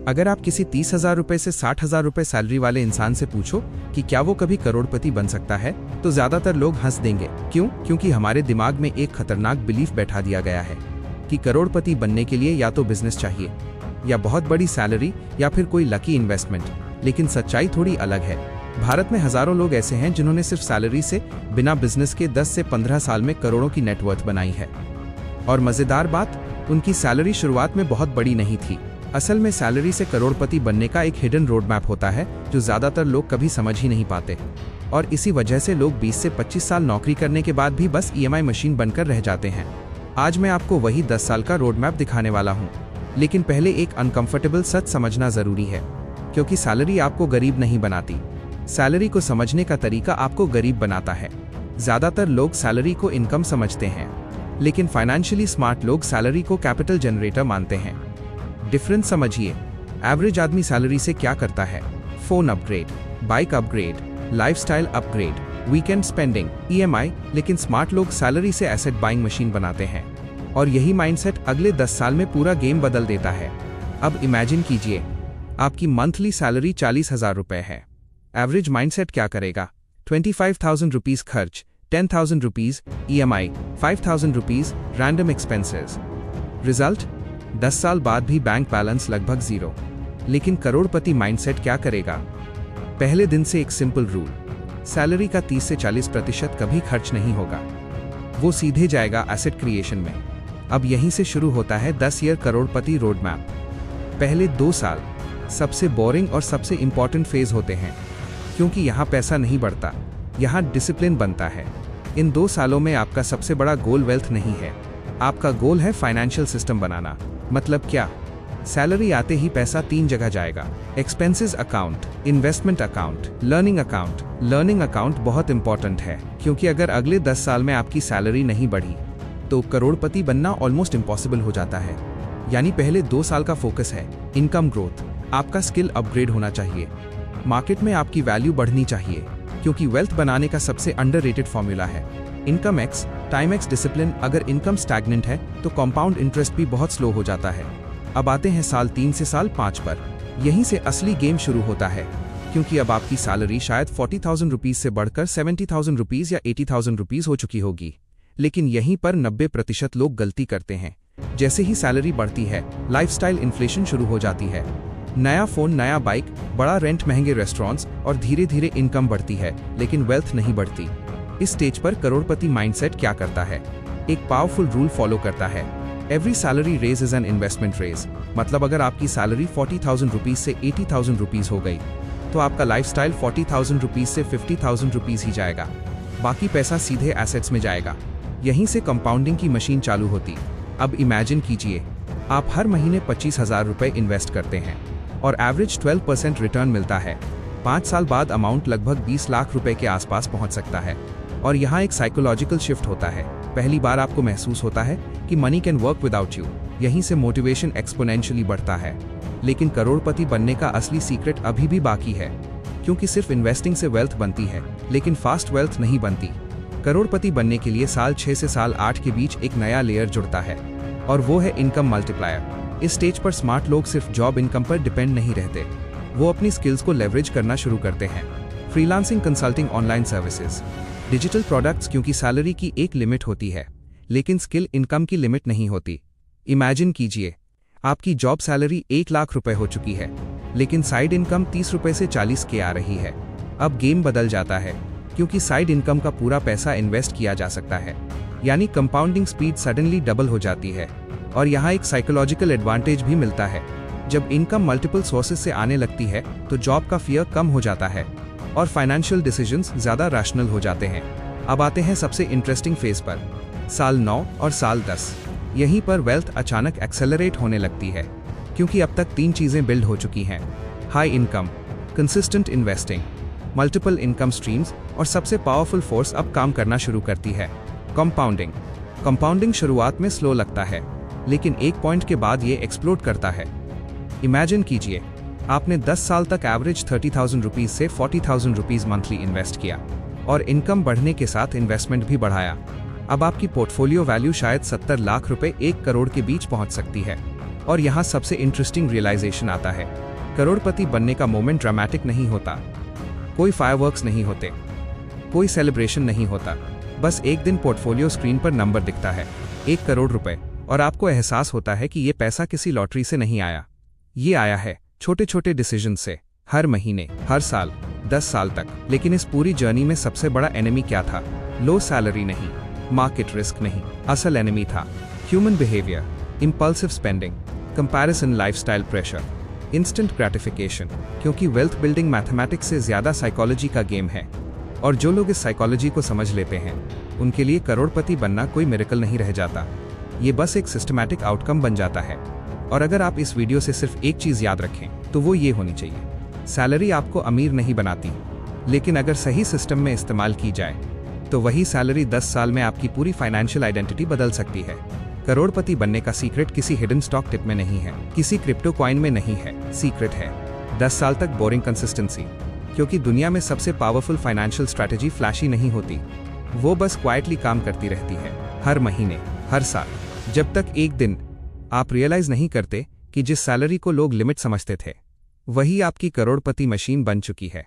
अगर आप किसी 30,000 रुपए से 60,000 रुपए सैलरी वाले इंसान से पूछो कि क्या वो कभी करोड़पति बन सकता है, तो ज्यादातर लोग हंस देंगे। क्यों? क्योंकि हमारे दिमाग में एक खतरनाक बिलीफ बैठा दिया गया है कि करोड़पति बनने के लिए या तो बिजनेस चाहिए, या बहुत बड़ी सैलरी, या फिर कोई लकी इन्वेस्टमेंट। लेकिन सच्चाई थोड़ी अलग है। भारत में हजारों लोग ऐसे हैं जिन्होंने सिर्फ सैलरी से, बिना बिजनेस के 10 से 15 साल में करोड़ों की नेटवर्थ बनाई है। और मजेदार बात, उनकी सैलरी शुरुआत में बहुत बड़ी नहीं थी। असल में सैलरी से करोड़पति बनने का एक हिडन रोड मैप होता है जो ज्यादातर लोग कभी समझ ही नहीं पाते। और इसी वजह से लोग 20 से 25 साल नौकरी करने के बाद भी बस EMI मशीन बनकर रह जाते हैं। आज मैं आपको वही 10 साल का रोड मैप दिखाने वाला हूँ। लेकिन पहले एक अनकंफर्टेबल सच समझना जरूरी है, क्योंकि सैलरी आपको गरीब नहीं बनाती। सैलरी को समझने का तरीका आपको गरीब बनाता है। ज्यादातर लोग सैलरी को इनकम समझते हैं, लेकिन फाइनेंशियली स्मार्ट लोग सैलरी को कैपिटल जनरेटर मानते हैं। डिफरेंस समझिए। एवरेज आदमी सैलरी से क्या करता है? Phone upgrade, bike upgrade, lifestyle upgrade, weekend spending, EMI। लेकिन स्मार्ट लोग सैलरी से एसेट बाइंग मशीन बनाते हैं। और यही माइंडसेट अगले 10 साल में पूरा गेम बदल देता है। अब इमेजिन कीजिए, आपकी मंथली सैलरी 40,000 रुपए है। एवरेज माइंडसेट क्या करेगा? 25,000 रुपीज खर्च, 10,000 rupees EMI, 5,000 rupees random expenses. Result? 10 साल बाद भी बैंक बैलेंस लगभग 0। लेकिन करोड़पति माइंडसेट क्या करेगा? पहले दिन से एक सिंपल रूल, सैलरी का 30 से 40% कभी खर्च नहीं होगा। वो सीधे जाएगा एसेट क्रिएशन में। अब यहीं से शुरू होता है 10 ईयर करोड़पति रोड मैप। पहले 2 साल सबसे बोरिंग और सबसे इंपॉर्टेंट फेज होते हैं, क्योंकि यहाँ पैसा नहीं बढ़ता, यहाँ डिसिप्लिन बनता है। इन 2 सालों में आपका सबसे बड़ा गोल वेल्थ नहीं है, आपका गोल है फाइनेंशियल सिस्टम बनाना। मतलब क्या? सैलरी आते ही पैसा 3 जगह जाएगा: expenses account, investment account, learning account. Learning account बहुत इंपॉर्टेंट है, क्योंकि अगर अगले 10 साल में आपकी सैलरी नहीं बढ़ी तो करोड़पति बनना ऑलमोस्ट इम्पॉसिबल हो जाता है। यानी पहले 2 साल का फोकस है इनकम ग्रोथ। आपका स्किल अपग्रेड होना चाहिए, मार्केट में आपकी वैल्यू बढ़नी चाहिए, क्योंकि वेल्थ बनाने का सबसे अंडररेटेड फॉर्मूला है income x time x discipline. अगर इनकम स्टैग्नेंट है तो कंपाउंड इंटरेस्ट भी बहुत स्लो हो जाता है। अब आते हैं साल 3 से साल 5 पर। यहीं से असली गेम शुरू होता है, क्योंकि अब आपकी सैलरी शायद 40,000 रुपीज से बढ़कर 70,000 रुपीज या 80,000 रुपीज हो चुकी होगी। लेकिन यहीं पर 90% लोग गलती करते हैं। जैसे ही सैलरी बढ़ती है, लाइफस्टाइल इन्फ्लेशन शुरू हो जाती है। नया फोन, नया बाइक, बड़ा रेंट, महंगे रेस्टोरेंट्स, और धीरे धीरे इनकम बढ़ती है, लेकिन वेल्थ नहीं बढ़ती। इस स्टेज पर करोड़पति माइंडसेट क्या करता है? एक पावरफुल रूल फॉलो करता है, every salary raise is an investment raise. मतलब अगर आपकी सैलरी 40,000 रुपीज से 80,000 रुपीज हो गई, तो आपका लाइफस्टाइल 40,000 रुपीज से 50,000 रुपीज ही जाएगा। बाकी पैसा सीधे एसेट्स में जाएगा। यहीं से कंपाउंडिंग की मशीन चालू होती। अब इमेजिन कीजिए, आप हर महीने 25,000 रुपए इन्वेस्ट करते हैं और एवरेज 12% रिटर्न मिलता है। 5 साल बाद अमाउंट लगभग 20 लाख रुपए के आसपास पहुंच सकता है। और यहाँ एक साइकोलॉजिकल शिफ्ट होता है। पहली बार आपको महसूस होता है कि money can work without you. यहीं से मोटिवेशन एक्सपोनेंशियली बढ़ता है। लेकिन करोड़पति बनने का असली सीक्रेट अभी भी बाकी है, क्योंकि सिर्फ इन्वेस्टिंग से वेल्थ बनती है, लेकिन फास्ट वेल्थ नहीं बनती। करोड़पति बनने के लिए साल 6 से साल 8 के बीच एक नया लेयर जुड़ता है, और वो है इनकम मल्टीप्लायर। इस स्टेज पर स्मार्ट लोग सिर्फ जॉब इनकम पर डिपेंड नहीं रहते, वो अपनी स्किल्स को लेवरेज करना शुरू करते हैं। Freelancing, consulting, online services, digital products. क्योंकि सैलरी की एक लिमिट होती है, लेकिन स्किल इनकम की लिमिट नहीं होती। इमेजिन कीजिए, आपकी जॉब सैलरी 1 लाख रुपए हो चुकी है, लेकिन साइड इनकम 30 रुपए से 40 के आ रही है। अब गेम बदल जाता है, क्योंकि साइड इनकम का पूरा पैसा इन्वेस्ट किया जा सकता है। यानी कंपाउंडिंग स्पीड सडनली डबल हो जाती है। और यहाँ एक साइकोलॉजिकल एडवांटेज भी मिलता है। जब इनकम मल्टीपल सोर्सेज से आने लगती है, तो जॉब का फियर कम हो जाता है और फाइनेंशियल डिसीजंस ज्यादा रैशनल हो जाते हैं। अब आते हैं सबसे इंटरेस्टिंग फेज पर, साल 9 और साल 10। यहीं पर वेल्थ अचानक एक्सेलरेट होने लगती है, क्योंकि अब तक 3 चीजें बिल्ड हो चुकी हैं: high income, consistent investing, multiple income streams. और सबसे पावरफुल फोर्स अब काम करना शुरू करती है, कंपाउंडिंग। कंपाउंडिंग शुरुआत में स्लो लगता है, लेकिन एक पॉइंट के बाद ये एक्सप्लोड करता है। इमेजिन कीजिए, आपने 10 साल तक एवरेज 30,000 रुपीज से 40,000 रुपीज मंथली इन्वेस्ट किया, और इनकम बढ़ने के साथ इन्वेस्टमेंट भी बढ़ाया। अब आपकी पोर्टफोलियो वैल्यू शायद 70 लाख रुपए 1 करोड़ के बीच पहुंच सकती है। और यहाँ सबसे इंटरेस्टिंग रियलाइजेशन आता है, करोड़पति बनने का मोमेंट ड्रामेटिक नहीं होता। कोई फायरवर्क्स नहीं होते, कोई सेलिब्रेशन नहीं होता। बस एक दिन पोर्टफोलियो स्क्रीन पर नंबर दिखता है, 1 करोड़ रुपए, और आपको एहसास होता है कि ये पैसा किसी लॉटरी से नहीं आया। ये आया है छोटे छोटे डिसीजन से, हर महीने, हर साल, 10 साल तक। लेकिन इस पूरी जर्नी में सबसे बड़ा एनिमी क्या था? लो सैलरी नहीं, मार्केट रिस्क नहीं, असल एनिमी था human behaviour, impulsive spending, comparison, lifestyle pressure, instant gratification. क्योंकि वेल्थ बिल्डिंग मैथमेटिक्स से ज्यादा साइकोलॉजी का गेम है, और जो लोग इस साइकोलॉजी को समझ लेते हैं उनके लिए करोड़पति बनना कोई मिरेकल नहीं रह जाता, ये बस एक सिस्टमैटिक आउटकम बन जाता है। और अगर आप इस वीडियो से सिर्फ एक चीज याद रखें तो वो ये होनी चाहिए, सैलरी आपको अमीर नहीं बनाती, लेकिन अगर सही सिस्टम में इस्तेमाल की जाए तो वही सैलरी 10 साल में आपकी पूरी फाइनेंशियल आइडेंटिटी बदल सकती है। करोड़पति बनने का सीक्रेट किसी हिडन स्टॉक टिप में नहीं है, किसी क्रिप्टो कॉइन में नहीं है, सीक्रेट है 10 साल तक बोरिंग कंसिस्टेंसी। क्योंकि दुनिया में सबसे पावरफुल फाइनेंशियल स्ट्रैटेजी फ्लैशी नहीं होती, वो बस क्वाइटली काम करती रहती है, हर महीने, हर साल, जब तक एक दिन आप रियलाइज नहीं करते कि जिस सैलरी को लोग लिमिट समझते थे वही आपकी करोड़पति मशीन बन चुकी है।